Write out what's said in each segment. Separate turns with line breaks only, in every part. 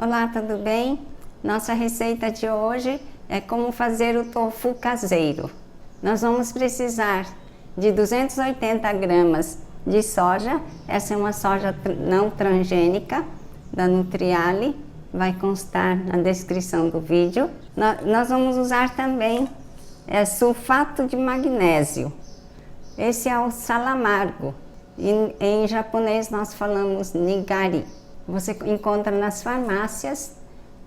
Olá, tudo bem? Nossa receita de hoje é como fazer o tofu caseiro. Nós vamos precisar de 280 gramas de soja. Essa é uma soja não transgênica da Nutriali, vai constar na descrição do vídeo. Nós vamos usar também sulfato de magnésio. Esse é o salamargo. Em japonês nós falamos nigari. Você encontra nas farmácias.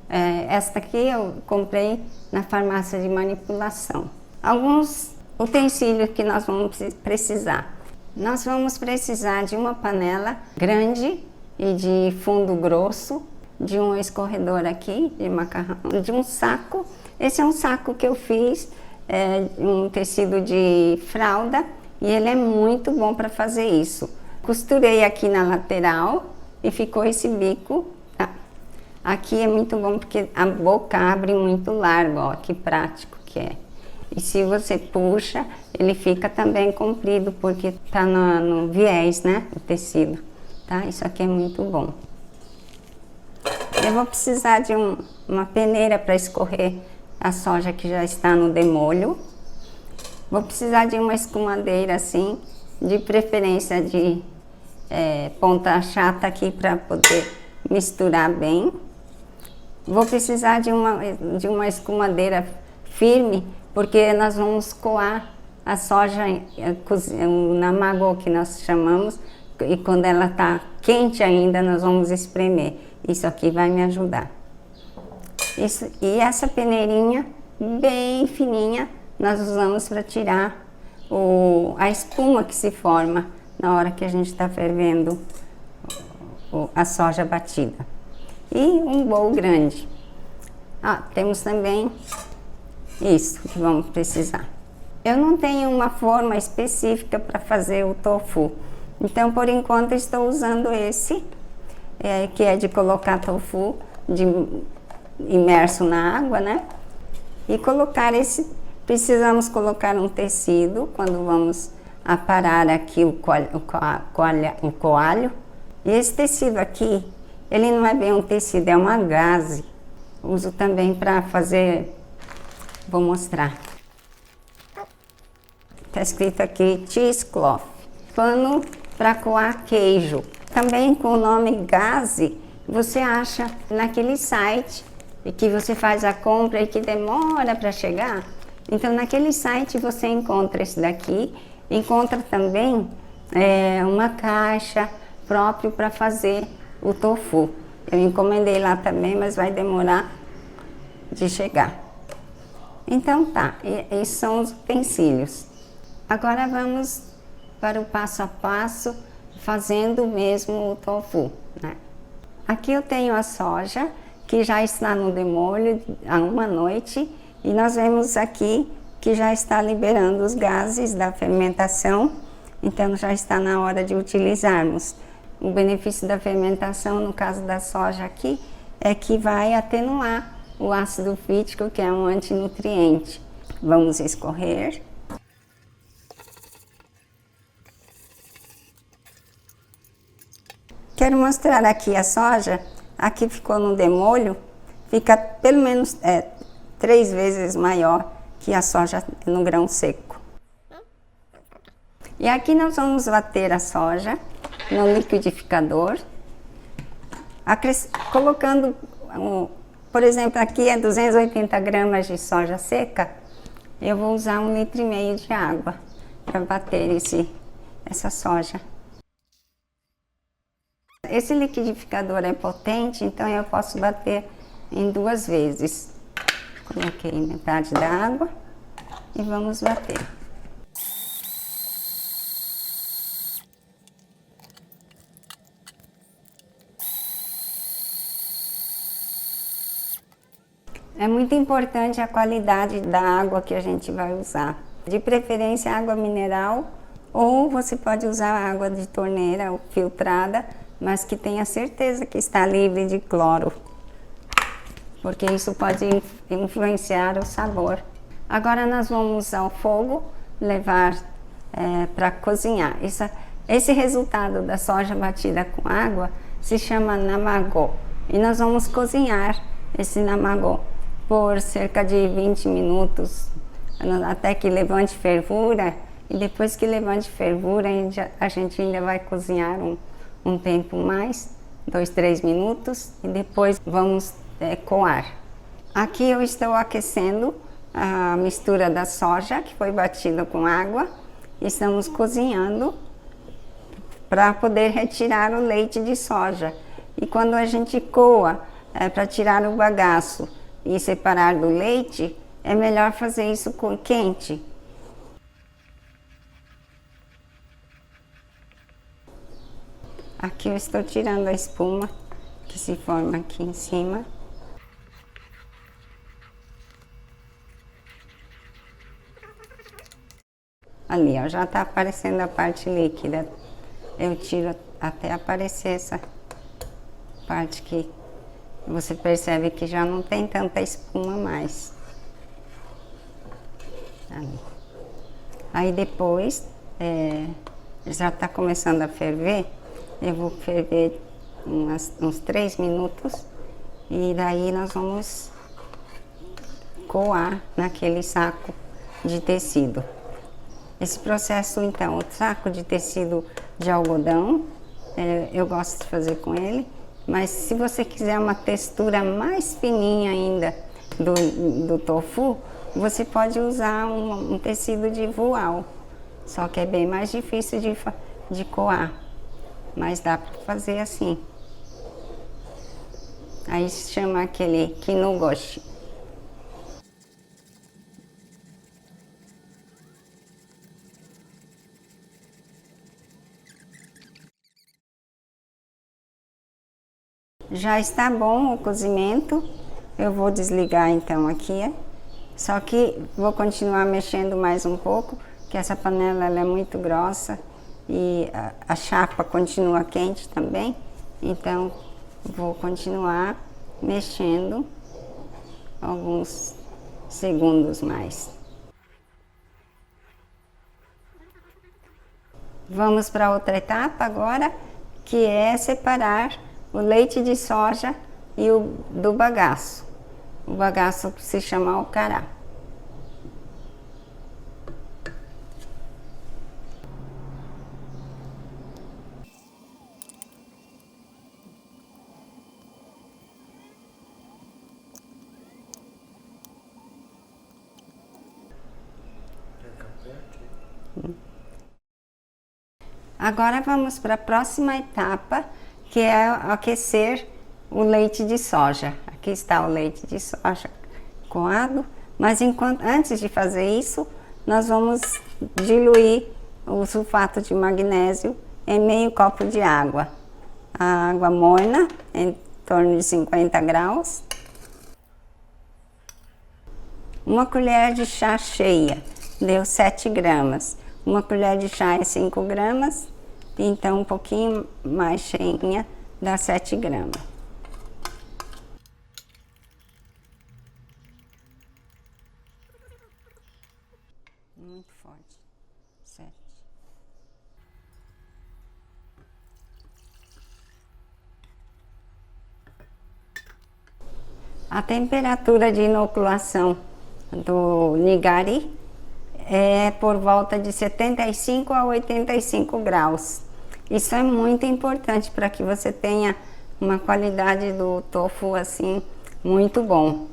Esta aqui eu comprei na farmácia de manipulação. Alguns utensílios que nós vamos precisar. Nós vamos precisar de uma panela grande e de fundo grosso, de um escorredor aqui de macarrão, de um saco. Esse é um saco que eu fiz, um tecido de fralda, e ele é muito bom para fazer isso. Costurei aqui na lateral e ficou esse bico. Aqui é muito bom porque a boca abre muito largo, ó, que prático que é. E se você puxa, ele fica também comprido, porque tá no viés, né, o tecido, tá? Isso aqui é muito bom. Eu vou precisar de uma peneira para escorrer a soja que já está no demolho. Vou precisar de uma escumadeira assim, de preferência de ponta chata aqui para poder misturar bem. Vou precisar de uma escumadeira firme, porque nós vamos coar a soja na magô, que nós chamamos, e quando ela está quente ainda, nós vamos espremer. Isso aqui vai me ajudar. E essa peneirinha bem fininha, nós usamos para tirar a espuma que se forma na hora que a gente está fervendo a soja batida. E um bowl grande. Temos também isso que vamos precisar. Eu não tenho uma forma específica para fazer o tofu, então por enquanto estou usando esse, que é de colocar tofu imerso na água, né? E colocar precisamos colocar um tecido quando vamos aparar aqui o coalho. E esse tecido aqui, ele não é bem um tecido, é uma gaze. Uso também para fazer, vou mostrar. Está escrito aqui cheesecloth, pano para coar queijo. Também com o nome gaze, você acha naquele site que você faz a compra e que demora para chegar. Então naquele site você encontra esse daqui, encontra também uma caixa própria para fazer o tofu. Eu encomendei lá também, mas vai demorar de chegar. Então tá, esses são os utensílios. Agora vamos para o passo a passo, fazendo mesmo o tofu, né? Aqui eu tenho a soja, que já está no demolho há uma noite, e nós vemos aqui que já está liberando os gases da fermentação, então já está na hora de utilizarmos. O benefício da fermentação, no caso da soja aqui, é que vai atenuar o ácido fítico, que é um antinutriente. Vamos escorrer. Quero mostrar aqui a soja. Aqui ficou no demolho, fica pelo menos 3 vezes maior que a soja no grão seco. E aqui nós vamos bater a soja no liquidificador, colocando, por exemplo, aqui é 280 gramas de soja seca, eu vou usar 1,5 litro de água para bater essa soja. Esse liquidificador é potente, então eu posso bater em 2 vezes. Coloquei metade da água e vamos bater. É muito importante a qualidade da água que a gente vai usar. De preferência água mineral, ou você pode usar água de torneira ou filtrada, mas que tenha certeza que está livre de cloro, porque isso pode influenciar o sabor. Agora nós vamos ao fogo, levar para cozinhar. Esse resultado da soja batida com água se chama namagô. E nós vamos cozinhar esse namago por cerca de 20 minutos, até que levante fervura. E depois que levante fervura, a gente ainda vai cozinhar um tempo mais, 2, 3 minutos, e depois vamos coar. Aqui eu estou aquecendo a mistura da soja, que foi batida com água. Estamos cozinhando para poder retirar o leite de soja. E quando a gente coa para tirar o bagaço e separar do leite, é melhor fazer isso quente. Aqui eu estou tirando a espuma que se forma aqui em cima. Ali, ó, já está aparecendo a parte líquida. Eu tiro até aparecer essa parte que você percebe que já não tem tanta espuma mais. Ali. Aí depois, já está começando a ferver. Eu vou ferver uns 3 minutos e daí nós vamos coar naquele saco de tecido. Esse processo, então, o saco de tecido de algodão, eu gosto de fazer com ele, mas se você quiser uma textura mais fininha ainda do tofu, você pode usar um tecido de voal, só que é bem mais difícil de coar, mas dá para fazer assim. Aí se chama aquele kinogoshi. Já está bom o cozimento, eu vou desligar então aqui, só que vou continuar mexendo mais um pouco, que essa panela ela é muito grossa e a chapa continua quente também, então vou continuar mexendo alguns segundos mais. Vamos para outra etapa agora, que é separar o leite de soja e do bagaço. O bagaço se chama alcará. Agora vamos para a próxima etapa, que é aquecer o leite de soja. Aqui está o leite de soja coado, mas antes de fazer isso, nós vamos diluir o sulfato de magnésio em meio copo de água. A água morna, em torno de 50 graus. Uma colher de chá cheia, deu 7 gramas. Uma colher de chá é 5 gramas, então um pouquinho mais cheinha dá 7 gramas. Muito forte. 7. A temperatura de inoculação do nigari é por volta de 75 a 85 graus. Isso é muito importante para que você tenha uma qualidade do tofu assim muito bom.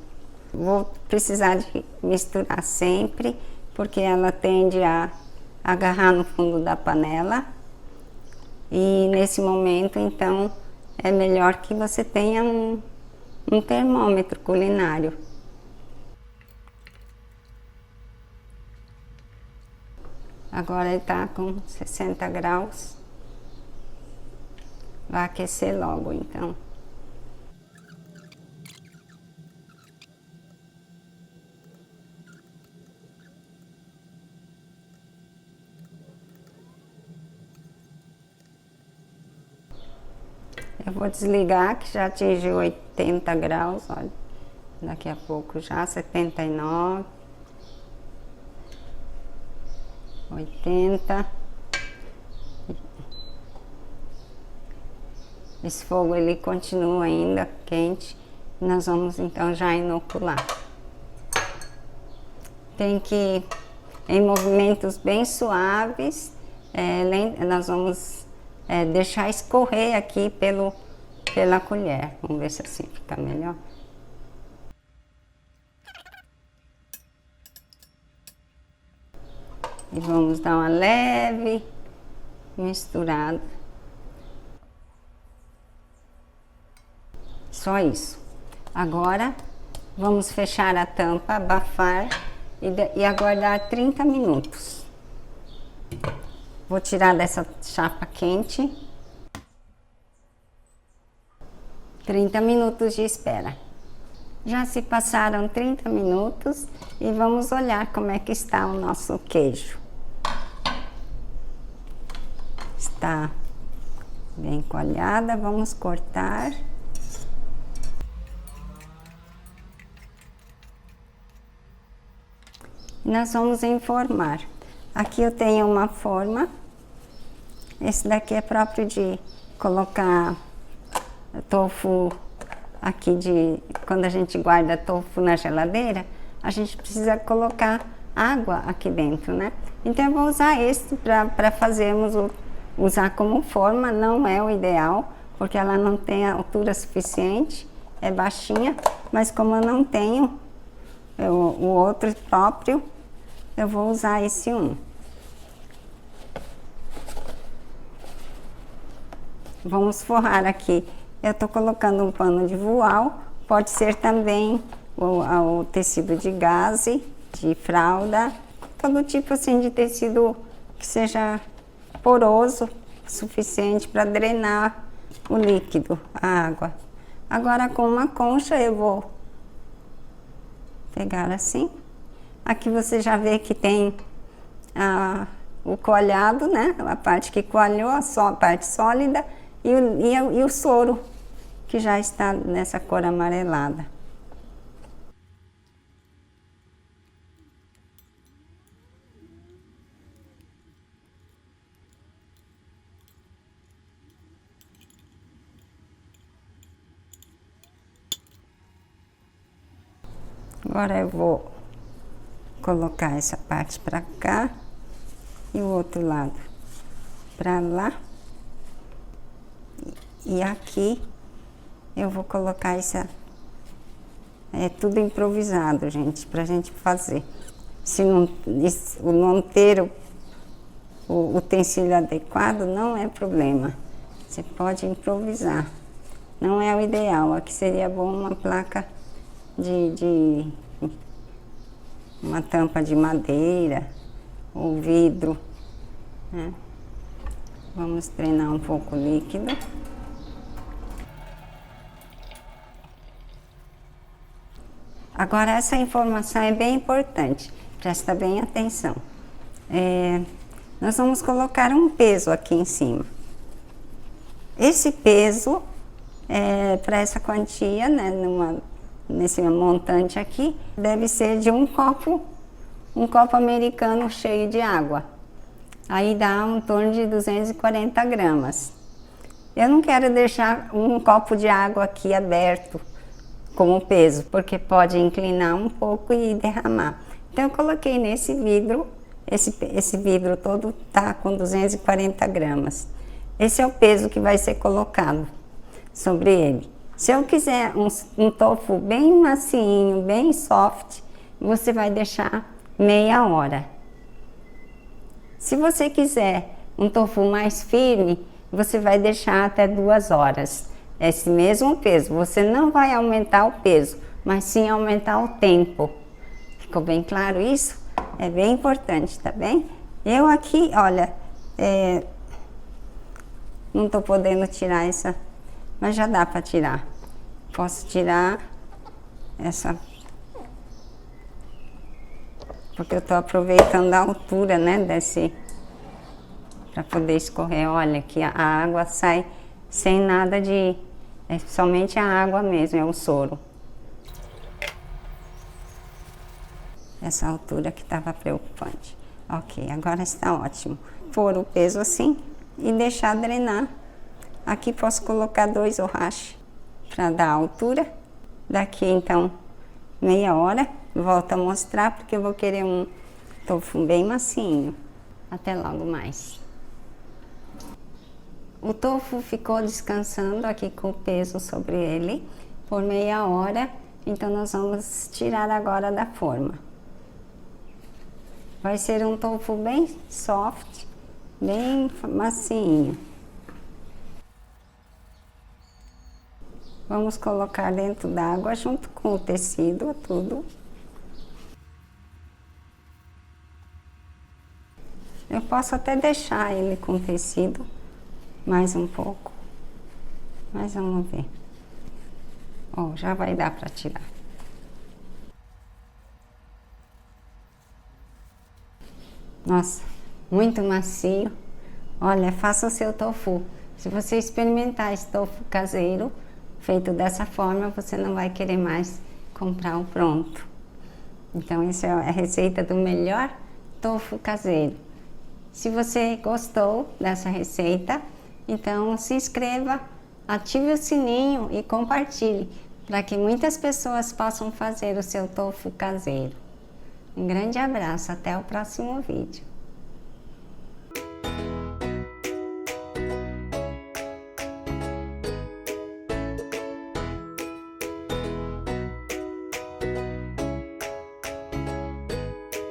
Vou precisar de misturar sempre, porque ela tende a agarrar no fundo da panela. E nesse momento, então, é melhor que você tenha um termômetro culinário. Agora ele está com 60 graus. Vai aquecer logo, então. Eu vou desligar, que já atingiu 80 graus, olha. Daqui a pouco já, 79. 80. Esse fogo ele continua ainda quente. Nós vamos então já inocular. Tem que, em movimentos bem suaves, nós vamos deixar escorrer aqui pela colher. Vamos ver se assim fica melhor. E vamos dar uma leve misturada. Só isso. Agora, vamos fechar a tampa, abafar e aguardar 30 minutos. Vou tirar dessa chapa quente. 30 minutos de espera. Já se passaram 30 minutos e vamos olhar como é que está o nosso queijo. Está bem coalhada, vamos cortar. Nós vamos informar. Aqui eu tenho uma forma. Esse daqui é próprio de colocar tofu aqui quando a gente guarda tofu na geladeira, a gente precisa colocar água aqui dentro, né? Então eu vou usar esse para fazermos usar como forma. Não é o ideal, porque ela não tem a altura suficiente, é baixinha, mas como eu não tenho o outro próprio, eu vou usar esse um. Vamos forrar aqui. Eu tô colocando um pano de voal, pode ser também o tecido de gaze, de fralda, todo tipo assim de tecido que seja poroso, suficiente para drenar o líquido, a água. Agora com uma concha eu vou pegar assim. Aqui você já vê que tem o coalhado, né? A parte que coalhou, a parte sólida e o soro, que já está nessa cor amarelada. Agora eu vou colocar essa parte para cá e o outro lado para lá. E aqui eu vou colocar essa... É tudo improvisado, gente, pra gente fazer. Se não ter o utensílio adequado, não é problema. Você pode improvisar. Não é o ideal. Aqui seria bom uma placa uma tampa de madeira ou vidro, né? Vamos treinar um pouco o líquido. Agora essa informação é bem importante, presta bem atenção. Nós vamos colocar um peso aqui em cima. Esse peso, para essa quantia, né, nesse montante aqui, deve ser de um copo americano cheio de água. Aí dá em torno de 240 gramas. Eu não quero deixar um copo de água aqui aberto como peso, porque pode inclinar um pouco e derramar. Então eu coloquei nesse vidro, esse vidro todo tá com 240 gramas. Esse é o peso que vai ser colocado sobre ele. Se eu quiser um tofu bem macinho, bem soft, você vai deixar meia hora. Se você quiser um tofu mais firme, você vai deixar até 2 horas. Esse mesmo peso, você não vai aumentar o peso, mas sim aumentar o tempo. Ficou bem claro isso? É bem importante, tá bem? Eu aqui, olha, não tô podendo tirar essa, mas já dá para tirar. Posso tirar essa, porque eu tô aproveitando a altura, né, para poder escorrer. Olha que a água sai sem nada de... É somente a água mesmo, é o soro. Essa altura que estava preocupante. Ok, agora está ótimo. Pôr o peso assim e deixar drenar Aqui posso colocar 2 orrache para dar altura. Daqui então meia hora, volto a mostrar porque eu vou querer um tofu bem macinho. Até logo mais. O tofu ficou descansando aqui com o peso sobre ele por meia hora, então nós vamos tirar agora da forma. Vai ser um tofu bem soft, bem macinho. Vamos colocar dentro d'água junto com o tecido, tudo. Eu posso até deixar ele com tecido mais um pouco, mas vamos ver. Ó, já vai dar para tirar. Nossa, muito macio. Olha, faça o seu tofu. Se você experimentar esse tofu caseiro, feito dessa forma, você não vai querer mais comprar o pronto. Então, essa é a receita do melhor tofu caseiro. Se você gostou dessa receita, então se inscreva, ative o sininho e compartilhe, para que muitas pessoas possam fazer o seu tofu caseiro. Um grande abraço, até o próximo vídeo.